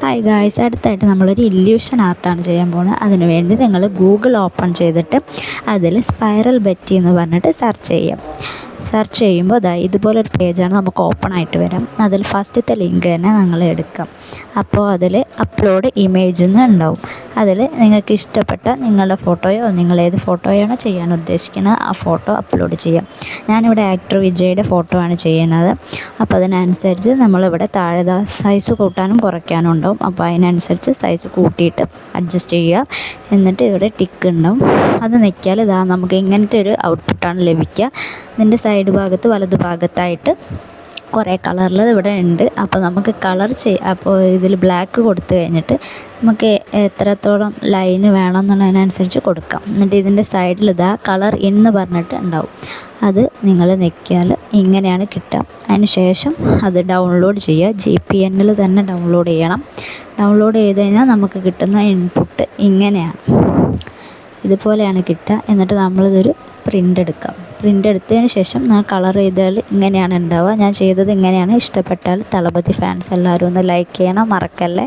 Hi guys, അടുത്തായിട്ട് നമ്മളൊരു illusion ആർട്ടാണ് ചെയ്യാൻ പോകുന്നത്. അതിനുവേണ്ടി നിങ്ങൾ ഗൂഗിൾ ഓപ്പൺ ചെയ്തിട്ട് അതിൽ സ്പൈറൽ ബെറ്റി എന്ന് പറഞ്ഞിട്ട് സെർച്ച് ചെയ്യാം. സെർച്ച് ചെയ്യുമ്പോൾ ഇതുപോലൊരു പേജാണ് നമുക്ക് ഓപ്പൺ ആയിട്ട് വരാം. അതിൽ ഫസ്റ്റത്തെ ലിങ്ക് തന്നെ നിങ്ങൾ എടുക്കാം. അപ്പോൾ അതിൽ അപ്ലോഡ് ഇമേജ് എന്ന് ഉണ്ടാവും. അതിൽ നിങ്ങൾക്ക് ഇഷ്ടപ്പെട്ട നിങ്ങളുടെ ഫോട്ടോയോ നിങ്ങൾ ഏത് ഫോട്ടോയാണോ ചെയ്യാൻ ഉദ്ദേശിക്കുന്നത് ആ ഫോട്ടോ അപ്ലോഡ് ചെയ്യാം. ഞാനിവിടെ ആക്ടർ വിജയുടെ ഫോട്ടോ ആണ് ചെയ്യുന്നത്. അപ്പോൾ അതിനനുസരിച്ച് നമ്മളിവിടെ താഴെ സൈസ് കൂട്ടാനും കുറയ്ക്കാനും ഉണ്ടാവും. അപ്പോൾ അതിനനുസരിച്ച് സൈസ് കൂട്ടിയിട്ട് അഡ്ജസ്റ്റ് ചെയ്യുക. എന്നിട്ട് ഇവിടെ ടിക്ക് ഉണ്ടാവും, അത് ഞെക്കിയാൽ നമുക്ക് ഇങ്ങനത്തെ ഒരു ഔട്ട്പുട്ടാണ് ലഭിക്കുക. ഇതിൻ്റെ സൈഡ് ഭാഗത്ത് വലത് ഭാഗത്തായിട്ട് കുറേ കളറിൽ ഇവിടെ ഉണ്ട്. അപ്പോൾ നമുക്ക് കളർ അപ്പോൾ ഇതിൽ ബ്ലാക്ക് കൊടുത്തു കഴിഞ്ഞിട്ട് നമുക്ക് എത്രത്തോളം ലൈന് വേണം എന്നുള്ളതിനനുസരിച്ച് കൊടുക്കാം. എന്നിട്ട് ഇതിൻ്റെ സൈഡിൽ കളർ എന്ന് പറഞ്ഞിട്ട് ഉണ്ടാവും. അത് നിങ്ങൾ ഞെക്കിയാൽ ഇങ്ങനെയാണ് കിട്ടുക. അതിന് ശേഷം അത് ഡൗൺലോഡ് ചെയ്യുക. JPN തന്നെ ഡൗൺലോഡ് ചെയ്യണം. ഡൗൺലോഡ് ചെയ്ത് കഴിഞ്ഞാൽ നമുക്ക് കിട്ടുന്ന ഇൻപുട്ട് ഇങ്ങനെയാണ്, ഇതുപോലെയാണ് കിട്ടുക. എന്നിട്ട് നമ്മളിതൊരു പ്രിൻ്റ് എടുക്കാം. പ്രിൻ്റ് എടുത്തതിന് ശേഷം ഞാൻ കളർ ചെയ്താൽ ഇങ്ങനെയാണ് ഉണ്ടാവുക. ഞാൻ ചെയ്തത് ഇങ്ങനെയാണ്. ഇഷ്ടപ്പെട്ടാൽ തളപതി ഫാൻസ് എല്ലാവരും ഒന്ന് ലൈക്ക് ചെയ്യണം, മറക്കല്ലേ.